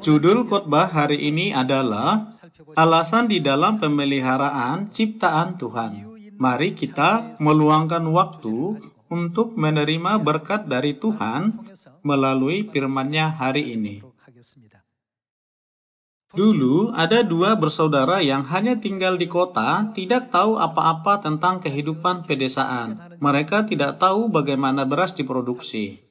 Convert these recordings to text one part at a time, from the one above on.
Judul khotbah hari ini adalah alasan di dalam pemeliharaan ciptaan Tuhan. Mari kita meluangkan waktu untuk menerima berkat dari Tuhan melalui firman-Nya hari ini. Dulu ada dua bersaudara yang hanya tinggal di kota, tidak tahu apa-apa tentang kehidupan pedesaan. Mereka tidak tahu bagaimana beras diproduksi.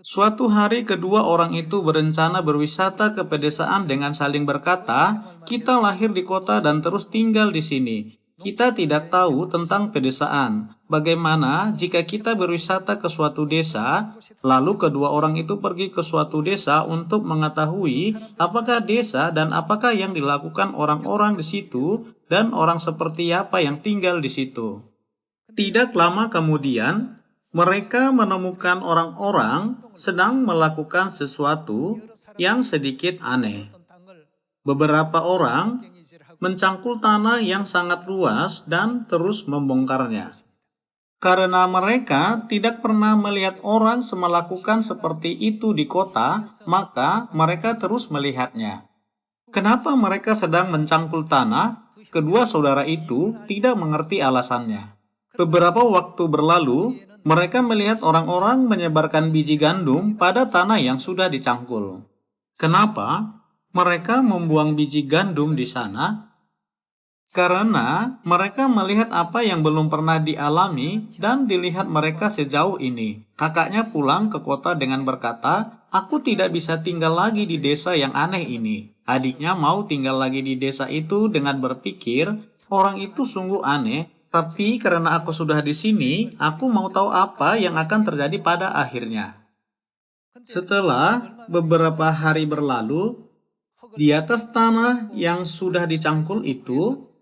Suatu hari kedua orang itu berencana berwisata ke pedesaan dengan saling berkata, "Kita lahir di kota dan terus tinggal di sini. Kita tidak tahu tentang pedesaan. Bagaimana jika kita berwisata ke suatu desa?" Lalu kedua orang itu pergi ke suatu desa untuk mengetahui apakah desa dan apakah yang dilakukan orang-orang di situ dan orang seperti apa yang tinggal di situ. Tidak lama kemudian, mereka menemukan orang-orang sedang melakukan sesuatu yang sedikit aneh. Beberapa orang mencangkul tanah yang sangat luas dan terus membongkarnya. Karena mereka tidak pernah melihat orang melakukan seperti itu di kota, maka mereka terus melihatnya. Kenapa mereka sedang mencangkul tanah? Kedua saudara itu tidak mengerti alasannya. Beberapa waktu berlalu, mereka melihat orang-orang menyebarkan biji gandum pada tanah yang sudah dicangkul. Kenapa mereka membuang biji gandum di sana? Karena mereka melihat apa yang belum pernah dialami dan dilihat mereka sejauh ini. Kakaknya pulang ke kota dengan berkata, "Aku tidak bisa tinggal lagi di desa yang aneh ini." Adiknya mau tinggal lagi di desa itu dengan berpikir, "Orang itu sungguh aneh. Tapi karena aku sudah di sini, aku mau tahu apa yang akan terjadi pada akhirnya." Setelah beberapa hari berlalu, di atas tanah yang sudah dicangkul itu,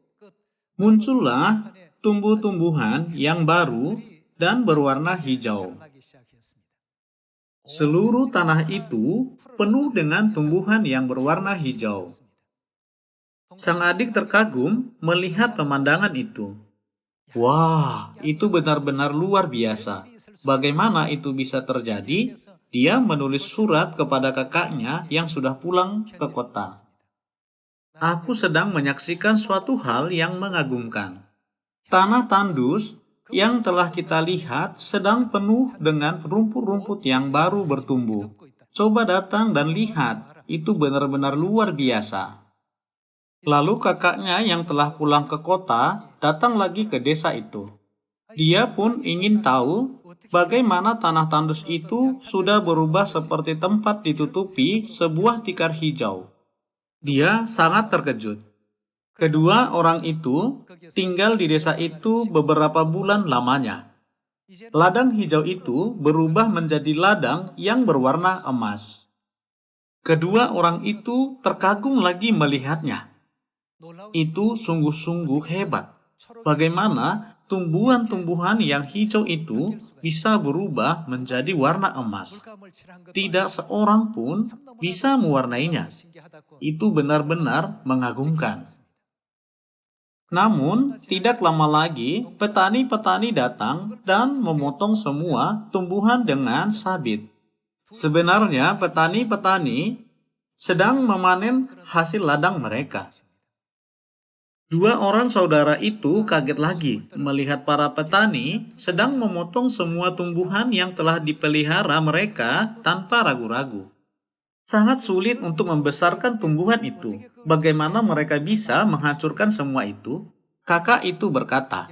muncullah tumbuh-tumbuhan yang baru dan berwarna hijau. Seluruh tanah itu penuh dengan tumbuhan yang berwarna hijau. Sang adik terkagum melihat pemandangan itu. Wah, itu benar-benar luar biasa. Bagaimana itu bisa terjadi? Dia menulis surat kepada kakaknya yang sudah pulang ke kota. "Aku sedang menyaksikan suatu hal yang mengagumkan. Tanah tandus yang telah kita lihat sedang penuh dengan rumput-rumput yang baru bertumbuh. Coba datang dan lihat, itu benar-benar luar biasa." Lalu kakaknya yang telah pulang ke kota datang lagi ke desa itu. Dia pun ingin tahu bagaimana tanah tandus itu sudah berubah seperti tempat ditutupi sebuah tikar hijau. Dia sangat terkejut. Kedua orang itu tinggal di desa itu beberapa bulan lamanya. Ladang hijau itu berubah menjadi ladang yang berwarna emas. Kedua orang itu terkagum lagi melihatnya. Itu sungguh-sungguh hebat. Bagaimana tumbuhan-tumbuhan yang hijau itu bisa berubah menjadi warna emas. Tidak seorang pun bisa mewarnainya. Itu benar-benar mengagumkan. Namun, tidak lama lagi, petani-petani datang dan memotong semua tumbuhan dengan sabit. Sebenarnya, petani-petani sedang memanen hasil ladang mereka. Dua orang saudara itu kaget lagi melihat para petani sedang memotong semua tumbuhan yang telah dipelihara mereka tanpa ragu-ragu. Sangat sulit untuk membesarkan tumbuhan itu. Bagaimana mereka bisa menghancurkan semua itu? Kakak itu berkata,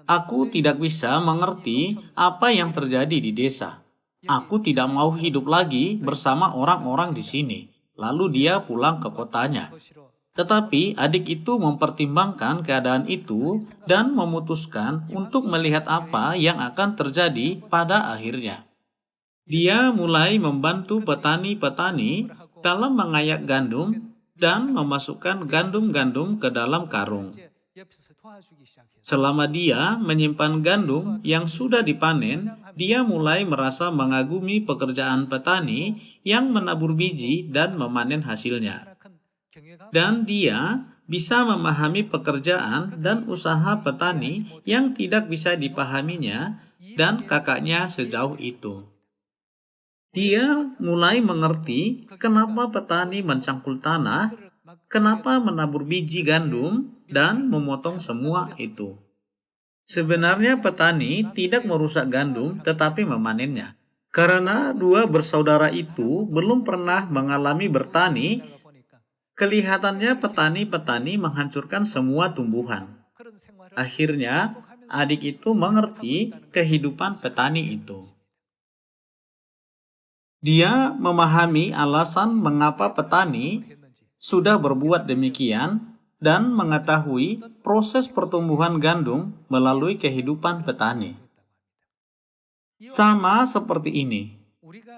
"Aku tidak bisa mengerti apa yang terjadi di desa. Aku tidak mau hidup lagi bersama orang-orang di sini." Lalu dia pulang ke kotanya. Tetapi adik itu mempertimbangkan keadaan itu dan memutuskan untuk melihat apa yang akan terjadi pada akhirnya. Dia mulai membantu petani-petani dalam mengayak gandum dan memasukkan gandum-gandum ke dalam karung. Selama dia menyimpan gandum yang sudah dipanen, dia mulai merasa mengagumi pekerjaan petani yang menabur biji dan memanen hasilnya. Dan dia bisa memahami pekerjaan dan usaha petani yang tidak bisa dipahaminya dan kakaknya sejauh itu. Dia mulai mengerti kenapa petani mencangkul tanah, kenapa menabur biji gandum, dan memotong semua itu. Sebenarnya petani tidak merusak gandum tetapi memanennya. Karena dua bersaudara itu belum pernah mengalami bertani, kelihatannya petani-petani menghancurkan semua tumbuhan. Akhirnya, adik itu mengerti kehidupan petani itu. Dia memahami alasan mengapa petani sudah berbuat demikian dan mengetahui proses pertumbuhan gandum melalui kehidupan petani. Sama seperti ini,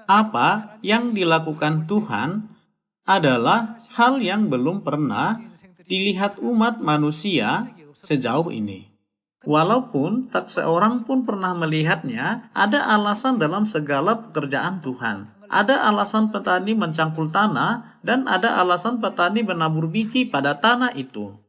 apa yang dilakukan Tuhan adalah hal yang belum pernah dilihat umat manusia sejauh ini. Walaupun tak seorang pun pernah melihatnya, ada alasan dalam segala pekerjaan Tuhan. Ada alasan petani mencangkul tanah, dan ada alasan petani menabur biji pada tanah itu.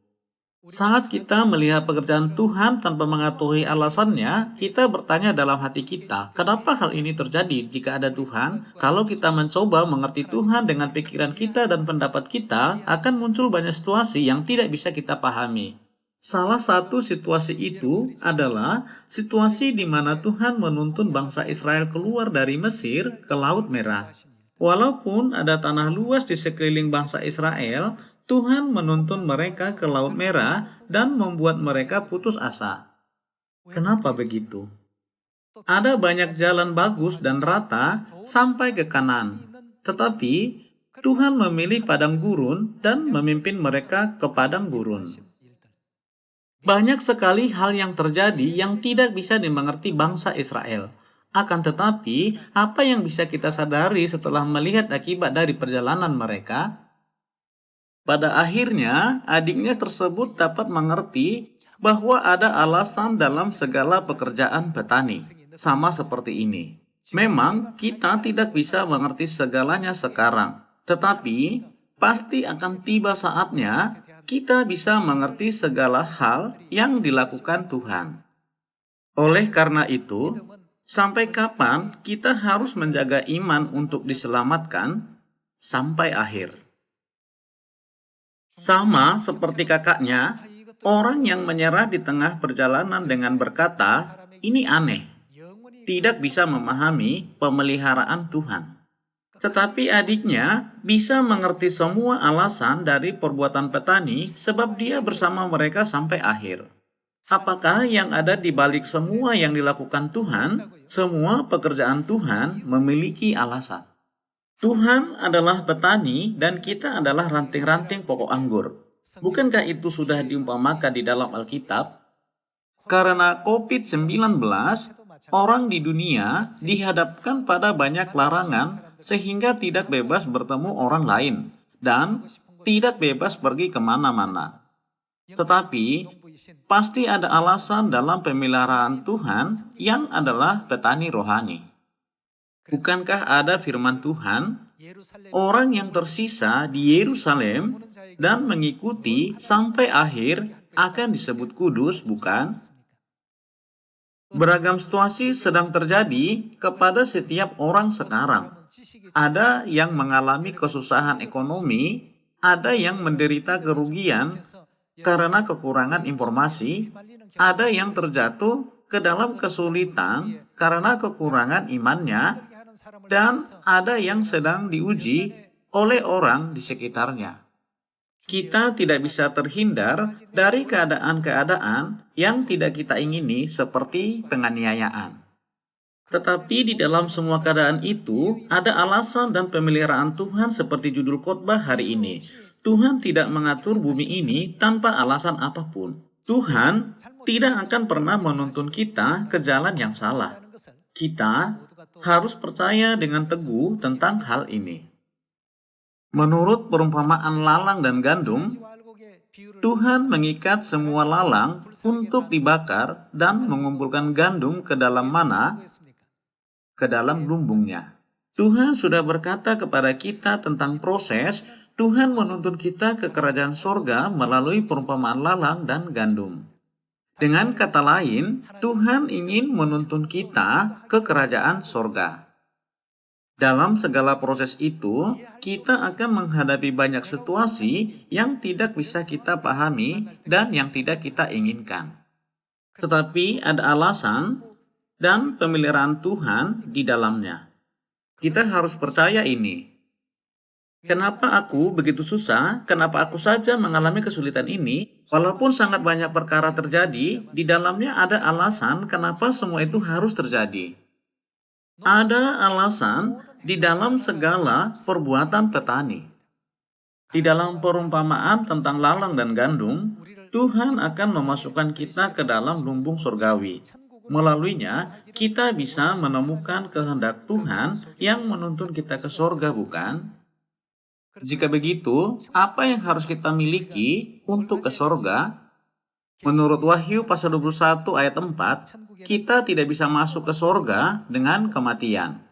Saat kita melihat pekerjaan Tuhan tanpa mengetahui alasannya, kita bertanya dalam hati kita, kenapa hal ini terjadi jika ada Tuhan? Kalau kita mencoba mengerti Tuhan dengan pikiran kita dan pendapat kita, akan muncul banyak situasi yang tidak bisa kita pahami. Salah satu situasi itu adalah situasi di mana Tuhan menuntun bangsa Israel keluar dari Mesir ke Laut Merah. Walaupun ada tanah luas di sekeliling bangsa Israel, Tuhan menuntun mereka ke Laut Merah dan membuat mereka putus asa. Kenapa begitu? Ada banyak jalan bagus dan rata sampai ke kanan, tetapi Tuhan memilih padang gurun dan memimpin mereka ke padang gurun. Banyak sekali hal yang terjadi yang tidak bisa dimengerti bangsa Israel. Akan tetapi, apa yang bisa kita sadari setelah melihat akibat dari perjalanan mereka? Pada akhirnya, adiknya tersebut dapat mengerti bahwa ada alasan dalam segala pekerjaan petani, sama seperti ini. Memang kita tidak bisa mengerti segalanya sekarang, tetapi pasti akan tiba saatnya kita bisa mengerti segala hal yang dilakukan Tuhan. Oleh karena itu, sampai kapan kita harus menjaga iman untuk diselamatkan? Sampai akhir. Sama seperti kakaknya, orang yang menyerah di tengah perjalanan dengan berkata, "Ini aneh, tidak bisa memahami pemeliharaan Tuhan." Tetapi adiknya bisa mengerti semua alasan dari perbuatan petani sebab dia bersama mereka sampai akhir. Apakah yang ada di balik semua yang dilakukan Tuhan? Semua pekerjaan Tuhan memiliki alasan. Tuhan adalah petani dan kita adalah ranting-ranting pokok anggur. Bukankah itu sudah diumpamakan di dalam Alkitab? Karena COVID-19, orang di dunia dihadapkan pada banyak larangan sehingga tidak bebas bertemu orang lain dan tidak bebas pergi kemana-mana. Tetapi, pasti ada alasan dalam pemeliharaan Tuhan yang adalah petani rohani. Bukankah ada firman Tuhan, orang yang tersisa di Yerusalem dan mengikuti sampai akhir akan disebut kudus, bukan? Beragam situasi sedang terjadi kepada setiap orang sekarang. Ada yang mengalami kesusahan ekonomi, ada yang menderita kerugian karena kekurangan informasi, ada yang terjatuh ke dalam kesulitan karena kekurangan imannya, dan ada yang sedang diuji oleh orang di sekitarnya. Kita tidak bisa terhindar dari keadaan-keadaan yang tidak kita ingini seperti penganiayaan. Tetapi di dalam semua keadaan itu, ada alasan dan pemeliharaan Tuhan seperti judul khotbah hari ini. Tuhan tidak mengatur bumi ini tanpa alasan apapun. Tuhan tidak akan pernah menuntun kita ke jalan yang salah. Kita harus percaya dengan teguh tentang hal ini. Menurut perumpamaan lalang dan gandum, Tuhan mengikat semua lalang untuk dibakar dan mengumpulkan gandum ke dalam mana? Ke dalam lumbungnya. Tuhan sudah berkata kepada kita tentang proses Tuhan menuntun kita ke kerajaan sorga melalui perumpamaan lalang dan gandum. Dengan kata lain, Tuhan ingin menuntun kita ke kerajaan sorga. Dalam segala proses itu, kita akan menghadapi banyak situasi yang tidak bisa kita pahami dan yang tidak kita inginkan. Tetapi ada alasan dan pemeliharaan Tuhan di dalamnya. Kita harus percaya ini. Kenapa aku begitu susah? Kenapa aku saja mengalami kesulitan ini? Walaupun sangat banyak perkara terjadi, di dalamnya ada alasan kenapa semua itu harus terjadi. Ada alasan di dalam segala perbuatan petani. Di dalam perumpamaan tentang lalang dan gandum, Tuhan akan memasukkan kita ke dalam lumbung surgawi. Melaluinya, kita bisa menemukan kehendak Tuhan yang menuntun kita ke surga, bukan? Jika begitu, apa yang harus kita miliki untuk ke sorga? Menurut Wahyu pasal 21 ayat 4, kita tidak bisa masuk ke sorga dengan kematian.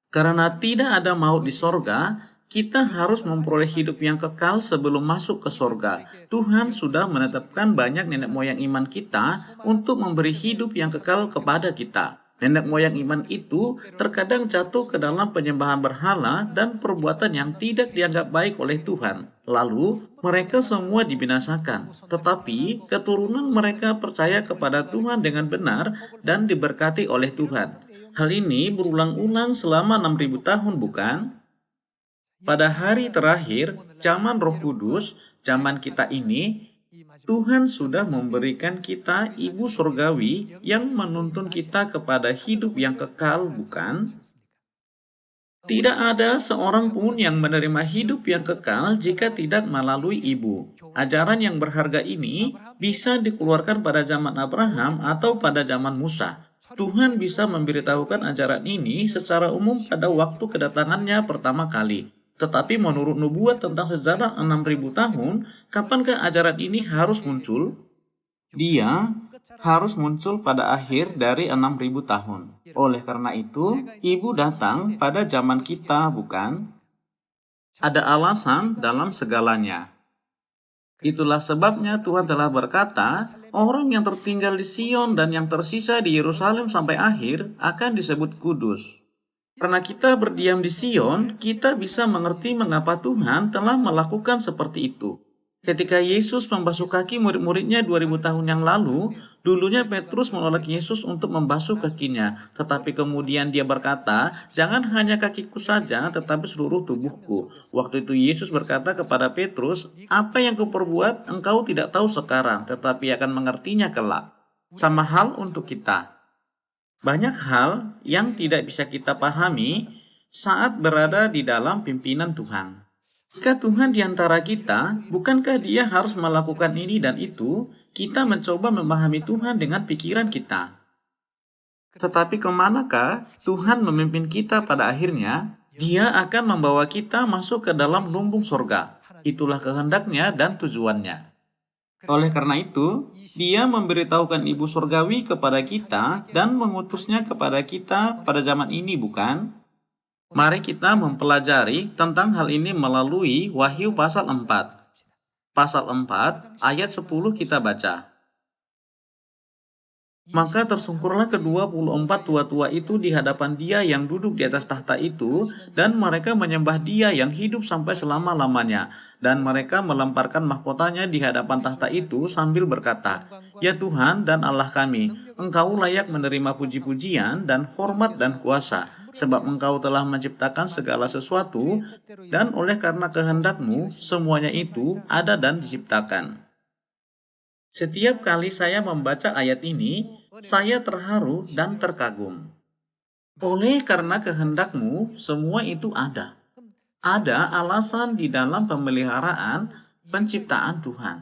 Karena tidak ada maut di sorga, kita harus memperoleh hidup yang kekal sebelum masuk ke sorga. Tuhan sudah menetapkan banyak nenek moyang iman kita untuk memberi hidup yang kekal kepada kita. Nenek moyang iman itu terkadang jatuh ke dalam penyembahan berhala dan perbuatan yang tidak dianggap baik oleh Tuhan. Lalu, mereka semua dibinasakan. Tetapi, keturunan mereka percaya kepada Tuhan dengan benar dan diberkati oleh Tuhan. Hal ini berulang-ulang selama 6.000 tahun, bukan? Pada hari terakhir, zaman Roh Kudus, zaman kita ini, Tuhan sudah memberikan kita Ibu Surgawi yang menuntun kita kepada hidup yang kekal, bukan? Tidak ada seorang pun yang menerima hidup yang kekal jika tidak melalui ibu. Ajaran yang berharga ini bisa dikeluarkan pada zaman Abraham atau pada zaman Musa. Tuhan bisa memberitahukan ajaran ini secara umum pada waktu kedatangannya pertama kali. Tetapi menurut nubuat tentang sejarah 6.000 tahun, kapankah ajaran ini harus muncul? Dia harus muncul pada akhir dari 6.000 tahun. Oleh karena itu, ibu datang pada zaman kita, bukan? Ada alasan dalam segalanya. Itulah sebabnya Tuhan telah berkata, orang yang tertinggal di Sion dan yang tersisa di Yerusalem sampai akhir akan disebut kudus. Karena kita berdiam di Sion, kita bisa mengerti mengapa Tuhan telah melakukan seperti itu. Ketika Yesus membasuh kaki murid-muridnya 2000 tahun yang lalu, dulunya Petrus menolak Yesus untuk membasuh kakinya. Tetapi kemudian dia berkata, jangan hanya kakiku saja, tetapi seluruh tubuhku. Waktu itu Yesus berkata kepada Petrus, apa yang kau perbuat engkau tidak tahu sekarang, tetapi akan mengertinya kelak. Sama hal untuk kita. Banyak hal yang tidak bisa kita pahami saat berada di dalam pimpinan Tuhan. Jika Tuhan di antara kita, bukankah Dia harus melakukan ini dan itu? Kita mencoba memahami Tuhan dengan pikiran kita. Tetapi kemanakah Tuhan memimpin kita pada akhirnya? Dia akan membawa kita masuk ke dalam lumbung sorga. Itulah kehendaknya dan tujuannya. Oleh karena itu, Dia memberitahukan Ibu Surgawi kepada kita dan mengutusnya kepada kita pada zaman ini, bukan? Mari kita mempelajari tentang hal ini melalui Wahyu pasal 4. Pasal 4, ayat 10 kita baca. Maka tersungkurlah ke-24 tua-tua itu di hadapan Dia yang duduk di atas tahta itu, dan mereka menyembah Dia yang hidup sampai selama-lamanya. Dan mereka melemparkan mahkotanya di hadapan tahta itu sambil berkata, Ya Tuhan dan Allah kami, Engkau layak menerima puji-pujian dan hormat dan kuasa, sebab Engkau telah menciptakan segala sesuatu, dan oleh karena kehendak-Mu, semuanya itu ada dan diciptakan. Setiap kali saya membaca ayat ini, saya terharu dan terkagum. Oleh karena kehendak-Mu, semua itu ada. Ada alasan di dalam pemeliharaan penciptaan Tuhan.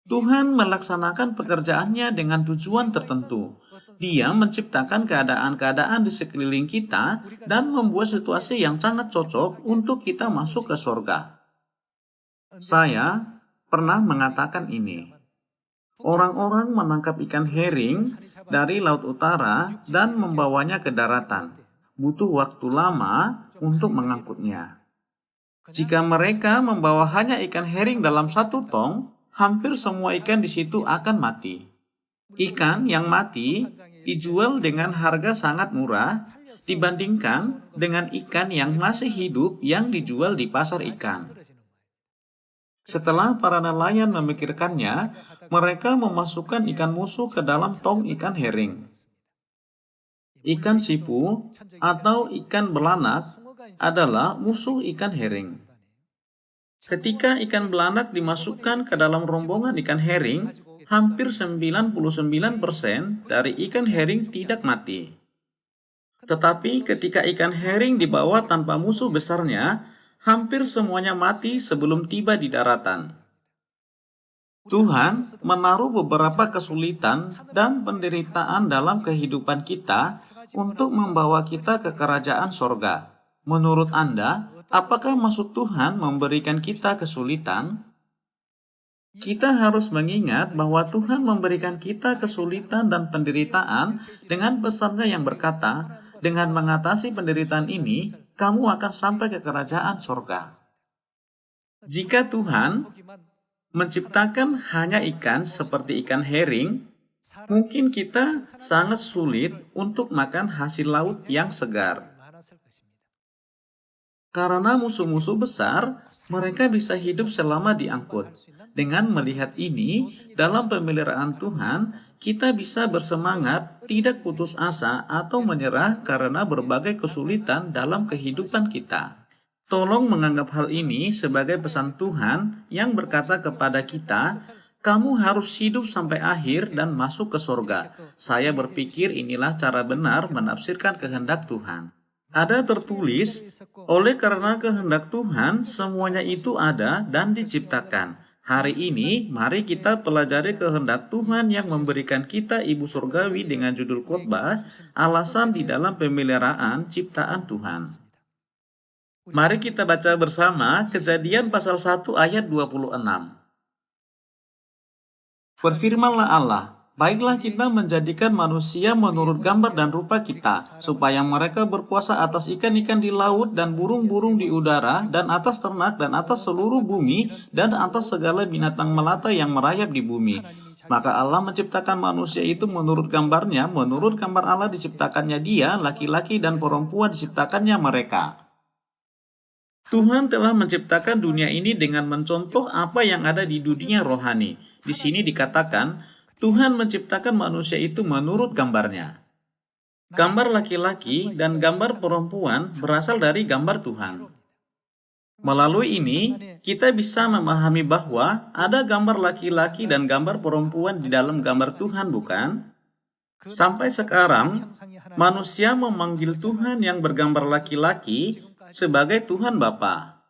Tuhan melaksanakan pekerjaannya dengan tujuan tertentu. Dia menciptakan keadaan-keadaan di sekeliling kita dan membuat situasi yang sangat cocok untuk kita masuk ke surga. Saya pernah mengatakan ini. Orang-orang menangkap ikan herring dari laut utara dan membawanya ke daratan. Butuh waktu lama untuk mengangkutnya. Jika mereka membawa hanya ikan herring dalam satu tong, hampir semua ikan di situ akan mati. Ikan yang mati dijual dengan harga sangat murah, dibandingkan dengan ikan yang masih hidup yang dijual di pasar ikan. Setelah para nelayan memikirkannya, mereka memasukkan ikan musuh ke dalam tong ikan herring. Ikan sipu atau ikan belanak adalah musuh ikan herring. Ketika ikan belanak dimasukkan ke dalam rombongan ikan herring, hampir 99% dari ikan herring tidak mati. Tetapi ketika ikan herring dibawa tanpa musuh besarnya, hampir semuanya mati sebelum tiba di daratan. Tuhan menaruh beberapa kesulitan dan penderitaan dalam kehidupan kita untuk membawa kita ke kerajaan sorga. Menurut Anda, apakah maksud Tuhan memberikan kita kesulitan? Kita harus mengingat bahwa Tuhan memberikan kita kesulitan dan penderitaan dengan pesannya yang berkata, dengan mengatasi penderitaan ini, kamu akan sampai ke kerajaan sorga. Jika Tuhan menciptakan hanya ikan seperti ikan herring, mungkin kita sangat sulit untuk makan hasil laut yang segar. Karena musuh-musuh besar, mereka bisa hidup selama diangkut. Dengan melihat ini, dalam pemeliharaan Tuhan, kita bisa bersemangat, tidak putus asa, atau menyerah karena berbagai kesulitan dalam kehidupan kita. Tolong menganggap hal ini sebagai pesan Tuhan yang berkata kepada kita, kamu harus hidup sampai akhir dan masuk ke surga. Saya berpikir inilah cara benar menafsirkan kehendak Tuhan. Ada tertulis, oleh karena kehendak Tuhan, semuanya itu ada dan diciptakan. Hari ini, mari kita pelajari kehendak Tuhan yang memberikan kita Ibu Surgawi dengan judul khotbah, alasan di dalam pemeliharaan ciptaan Tuhan. Mari kita baca bersama Kejadian pasal 1 ayat 26. Berfirmanlah Allah, baiklah kita menjadikan manusia menurut gambar dan rupa kita, supaya mereka berkuasa atas ikan-ikan di laut dan burung-burung di udara, dan atas ternak dan atas seluruh bumi, dan atas segala binatang melata yang merayap di bumi. Maka Allah menciptakan manusia itu menurut gambarnya, menurut gambar Allah diciptakannya dia, laki-laki dan perempuan diciptakannya mereka. Tuhan telah menciptakan dunia ini dengan mencontoh apa yang ada di dunia rohani. Di sini dikatakan, Tuhan menciptakan manusia itu menurut gambarnya. Gambar laki-laki dan gambar perempuan berasal dari gambar Tuhan. Melalui ini, kita bisa memahami bahwa ada gambar laki-laki dan gambar perempuan di dalam gambar Tuhan, bukan? Sampai sekarang, manusia memanggil Tuhan yang bergambar laki-laki sebagai Tuhan Bapa.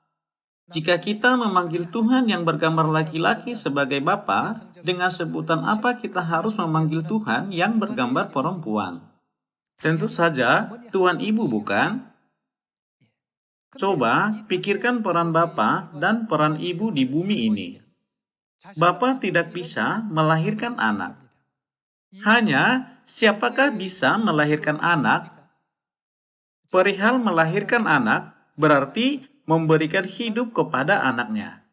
Jika kita memanggil Tuhan yang bergambar laki-laki sebagai Bapa, dengan sebutan apa kita harus memanggil Tuhan yang bergambar perempuan? Tentu saja Tuhan Ibu, bukan? Coba pikirkan peran Bapa dan peran Ibu di bumi ini. Bapa tidak bisa melahirkan anak. Hanya siapakah bisa melahirkan anak? Perihal melahirkan anak berarti memberikan hidup kepada anaknya.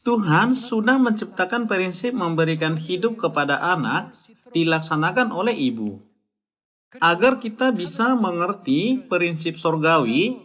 Tuhan sudah menciptakan prinsip memberikan hidup kepada anak dilaksanakan oleh ibu. Agar kita bisa mengerti prinsip sorgawi,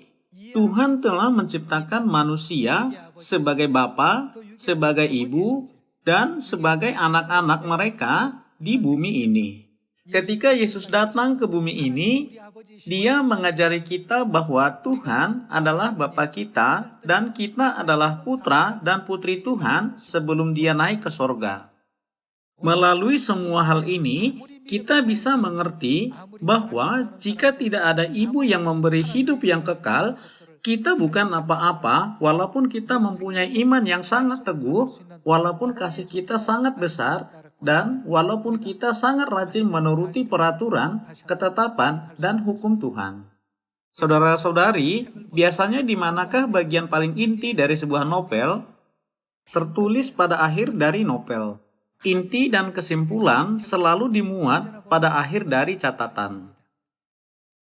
Tuhan telah menciptakan manusia sebagai bapa, sebagai ibu, dan sebagai anak-anak mereka di bumi ini. Ketika Yesus datang ke bumi ini, Dia mengajari kita bahwa Tuhan adalah Bapa kita dan kita adalah putra dan putri Tuhan sebelum Dia naik ke sorga. Melalui semua hal ini, kita bisa mengerti bahwa jika tidak ada ibu yang memberi hidup yang kekal, kita bukan apa-apa walaupun kita mempunyai iman yang sangat teguh, walaupun kasih kita sangat besar, dan walaupun kita sangat rajin menuruti peraturan, ketetapan, dan hukum Tuhan. Saudara-saudari, biasanya di manakah bagian paling inti dari sebuah novel? Tertulis pada akhir dari novel. Inti dan kesimpulan selalu dimuat pada akhir dari catatan.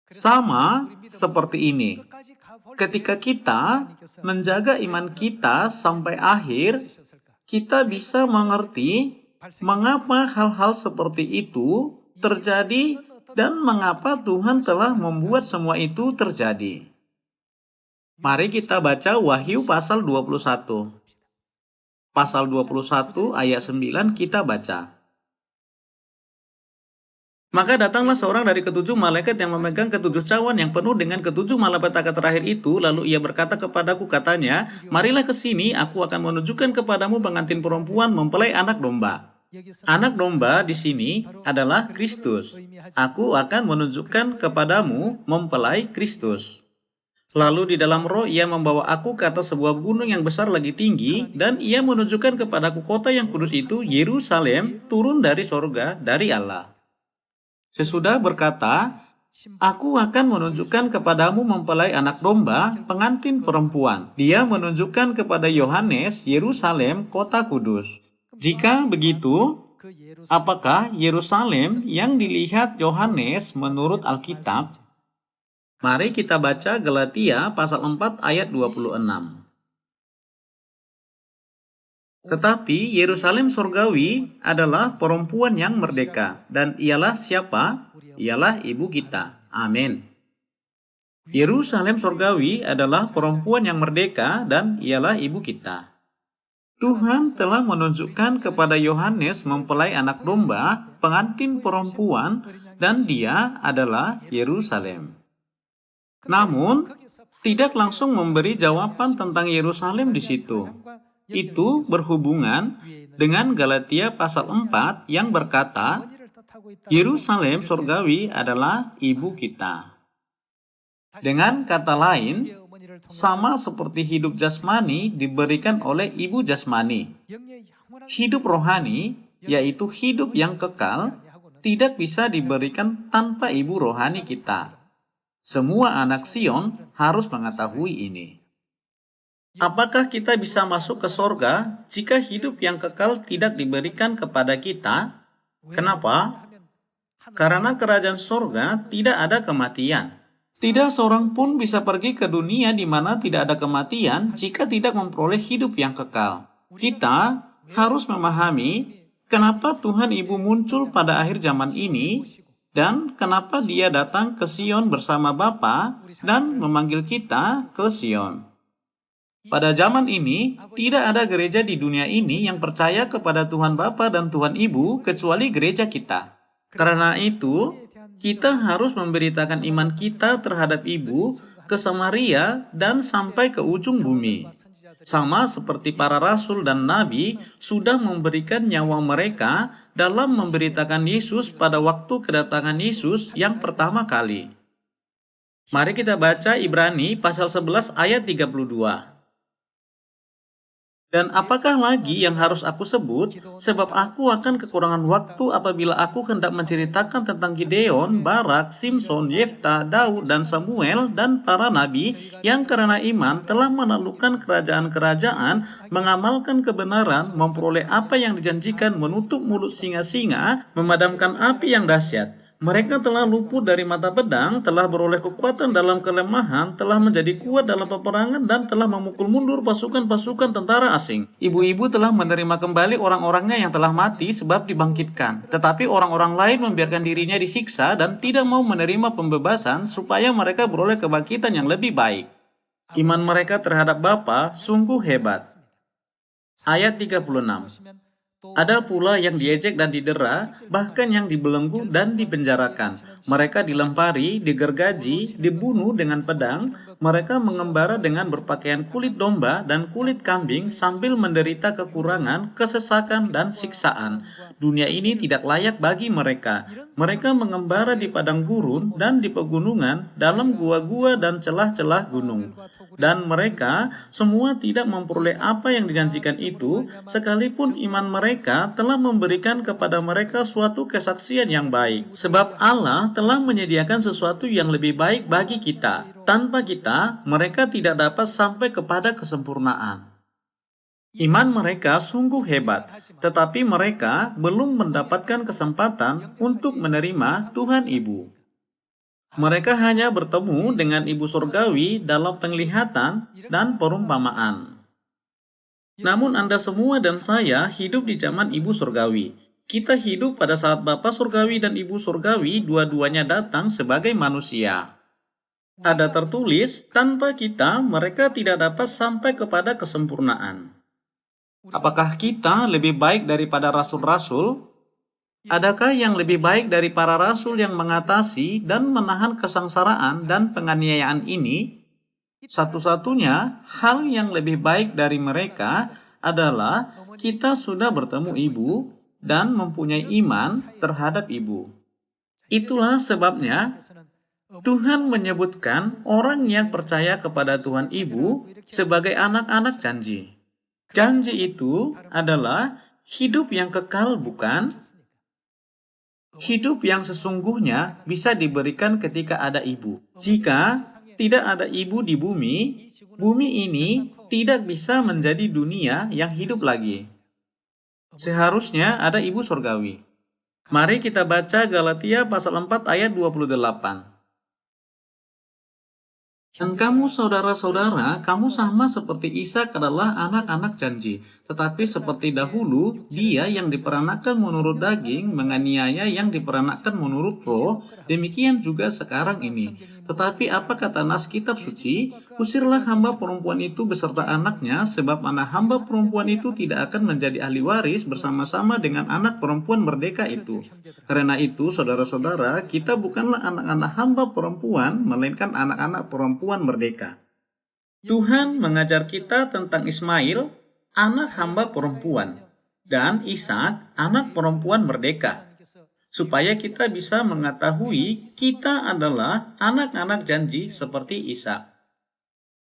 Sama seperti ini. Ketika kita menjaga iman kita sampai akhir, kita bisa mengerti mengapa hal-hal seperti itu terjadi dan mengapa Tuhan telah membuat semua itu terjadi. Mari kita baca Wahyu pasal 21. Pasal 21 ayat 9 kita baca. Maka datanglah seorang dari ketujuh malaikat yang memegang ketujuh cawan yang penuh dengan ketujuh malapetaka terakhir itu. Lalu ia berkata kepadaku, katanya, marilah ke sini, aku akan menunjukkan kepadamu pengantin perempuan mempelai anak domba. Anak domba di sini adalah Kristus. Aku akan menunjukkan kepadamu mempelai Kristus. Lalu di dalam roh ia membawa aku ke atas sebuah gunung yang besar lagi tinggi, dan ia menunjukkan kepadaku kota yang kudus itu, Yerusalem, turun dari sorga, dari Allah. Sesudah berkata, aku akan menunjukkan kepadamu mempelai anak domba, pengantin perempuan. Dia menunjukkan kepada Yohanes, Yerusalem, kota kudus. Jika begitu, apakah Yerusalem yang dilihat Yohanes menurut Alkitab? Mari kita baca Galatia pasal 4 ayat 26. Tetapi Yerusalem surgawi adalah perempuan yang merdeka, dan ialah siapa? Ialah ibu kita. Amin. Yerusalem surgawi adalah perempuan yang merdeka, dan ialah ibu kita. Tuhan telah menunjukkan kepada Yohanes mempelai anak domba, pengantin perempuan, dan dia adalah Yerusalem. Namun, tidak langsung memberi jawaban tentang Yerusalem di situ. Itu berhubungan dengan Galatia pasal 4 yang berkata, Yerusalem surgawi adalah ibu kita. Dengan kata lain, sama seperti hidup jasmani diberikan oleh ibu jasmani. Hidup rohani, yaitu hidup yang kekal, tidak bisa diberikan tanpa ibu rohani kita. Semua anak Sion harus mengetahui ini. Apakah kita bisa masuk ke sorga jika hidup yang kekal tidak diberikan kepada kita? Kenapa? Karena kerajaan sorga tidak ada kematian. Tidak seorang pun bisa pergi ke dunia di mana tidak ada kematian jika tidak memperoleh hidup yang kekal. Kita harus memahami kenapa Tuhan Ibu muncul pada akhir zaman ini dan kenapa Dia datang ke Sion bersama Bapa dan memanggil kita ke Sion. Pada zaman ini, tidak ada gereja di dunia ini yang percaya kepada Tuhan Bapa dan Tuhan Ibu kecuali gereja kita. Karena itu, kita harus memberitakan iman kita terhadap Ibu ke Samaria dan sampai ke ujung bumi. Sama seperti para rasul dan nabi sudah memberikan nyawa mereka dalam memberitakan Yesus pada waktu kedatangan Yesus yang pertama kali. Mari kita baca Ibrani pasal 11 ayat 32. Dan apakah lagi yang harus aku sebut? Sebab aku akan kekurangan waktu apabila aku hendak menceritakan tentang Gideon, Barak, Simson, Yefta, Daud, dan Samuel, dan para nabi yang karena iman telah menaklukkan kerajaan-kerajaan, mengamalkan kebenaran, memperoleh apa yang dijanjikan, menutup mulut singa-singa, memadamkan api yang dahsyat. Mereka telah luput dari mata pedang, telah beroleh kekuatan dalam kelemahan, telah menjadi kuat dalam peperangan, dan telah memukul mundur pasukan-pasukan tentara asing. Ibu-ibu telah menerima kembali orang-orangnya yang telah mati sebab dibangkitkan. Tetapi orang-orang lain membiarkan dirinya disiksa dan tidak mau menerima pembebasan supaya mereka beroleh kebangkitan yang lebih baik. Iman mereka terhadap Bapa sungguh hebat. Ayat 36. Ada pula yang diejek dan didera, bahkan yang dibelenggu dan dipenjarakan. Mereka dilempari, digergaji, dibunuh dengan pedang. Mereka mengembara dengan berpakaian kulit domba dan kulit kambing sambil menderita kekurangan, kesesakan, dan siksaan. Dunia ini tidak layak bagi mereka. Mereka mengembara di padang gurun dan di pegunungan, dalam gua-gua dan celah-celah gunung. Dan mereka semua tidak memperoleh apa yang dijanjikan itu, sekalipun iman mereka telah memberikan kepada mereka suatu kesaksian yang baik. Sebab Allah telah menyediakan sesuatu yang lebih baik bagi kita. Tanpa kita, mereka tidak dapat sampai kepada kesempurnaan. Iman mereka sungguh hebat, tetapi mereka belum mendapatkan kesempatan untuk menerima Tuhan Ibu. Mereka hanya bertemu dengan Ibu Surgawi dalam penglihatan dan perumpamaan. Namun Anda semua dan saya hidup di zaman Ibu Surgawi. Kita hidup pada saat Bapa Surgawi dan Ibu Surgawi dua-duanya datang sebagai manusia. Ada tertulis, tanpa kita mereka tidak dapat sampai kepada kesempurnaan. Apakah kita lebih baik daripada rasul-rasul? Adakah yang lebih baik dari para rasul yang mengatasi dan menahan kesengsaraan dan penganiayaan ini? Satu-satunya hal yang lebih baik dari mereka adalah kita sudah bertemu Ibu dan mempunyai iman terhadap Ibu. Itulah sebabnya Tuhan menyebutkan orang yang percaya kepada Tuhan Ibu sebagai anak-anak janji. Janji itu adalah hidup yang kekal, bukan? Hidup yang sesungguhnya bisa diberikan ketika ada Ibu. Jika tidak ada Ibu di bumi, bumi ini tidak bisa menjadi dunia yang hidup lagi. Seharusnya ada Ibu Surgawi. Mari kita baca Galatia pasal 4 ayat 28. Dan kamu saudara-saudara, kamu sama seperti Ishak adalah anak-anak janji. Tetapi seperti dahulu, dia yang diperanakan menurut daging, menganiaya yang diperanakan menurut roh, demikian juga sekarang ini. Tetapi apa kata nas kitab suci? Usirlah hamba perempuan itu beserta anaknya, sebab anak hamba perempuan itu tidak akan menjadi ahli waris bersama-sama dengan anak perempuan merdeka itu. Karena itu, saudara-saudara, kita bukanlah anak-anak hamba perempuan, melainkan anak-anak perempuan merdeka. Tuhan mengajar kita tentang Ismail, anak hamba perempuan, dan Ishak, anak perempuan merdeka, supaya kita bisa mengetahui kita adalah anak-anak janji seperti Ishak.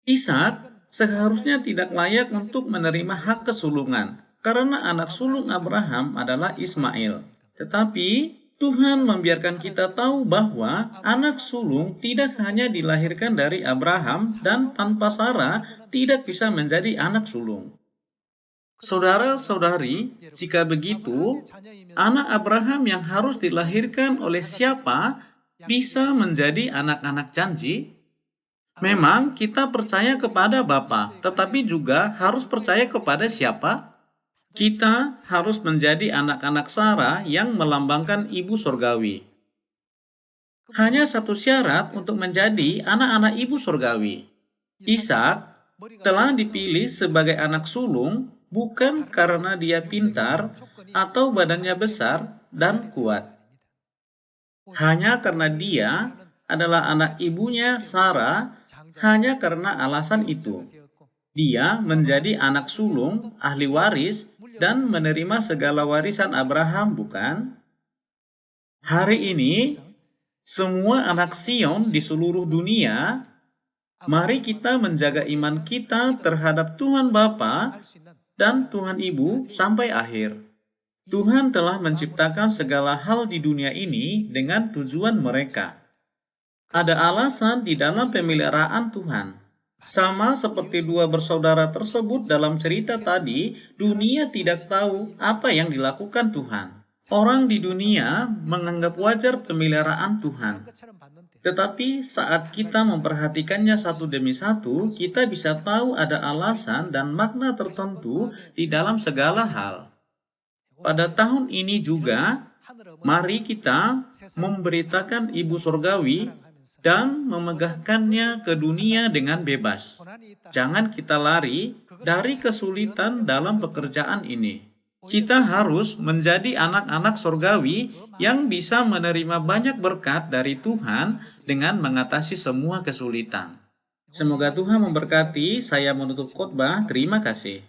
Ishak seharusnya tidak layak untuk menerima hak kesulungan, karena anak sulung Abraham adalah Ismail. Tetapi Tuhan membiarkan kita tahu bahwa anak sulung tidak hanya dilahirkan dari Abraham dan tanpa Sarah tidak bisa menjadi anak sulung. Saudara-saudari, jika begitu, anak Abraham yang harus dilahirkan oleh siapa bisa menjadi anak-anak janji? Memang kita percaya kepada Bapa, tetapi juga harus percaya kepada siapa? Kita harus menjadi anak-anak Sarah yang melambangkan Ibu Surgawi. Hanya satu syarat untuk menjadi anak-anak Ibu Surgawi. Ishak telah dipilih sebagai anak sulung bukan karena dia pintar atau badannya besar dan kuat. Hanya karena dia adalah anak ibunya Sarah, hanya karena alasan itu. Dia menjadi anak sulung, ahli waris, dan menerima segala warisan Abraham, bukan? Hari ini, semua anak Sion di seluruh dunia, mari kita menjaga iman kita terhadap Tuhan Bapa dan Tuhan Ibu sampai akhir. Tuhan telah menciptakan segala hal di dunia ini dengan tujuan mereka. Ada alasan di dalam pemeliharaan Tuhan. Sama seperti dua bersaudara tersebut dalam cerita tadi, dunia tidak tahu apa yang dilakukan Tuhan. Orang di dunia menganggap wajar pemeliharaan Tuhan. Tetapi saat kita memperhatikannya satu demi satu, kita bisa tahu ada alasan dan makna tertentu di dalam segala hal. Pada tahun ini juga, mari kita memberitakan Ibu Surgawi dan memegahkannya ke dunia dengan bebas. Jangan kita lari dari kesulitan dalam pekerjaan ini. Kita harus menjadi anak-anak surgawi yang bisa menerima banyak berkat dari Tuhan dengan mengatasi semua kesulitan. Semoga Tuhan memberkati. Saya menutup khotbah. Terima kasih.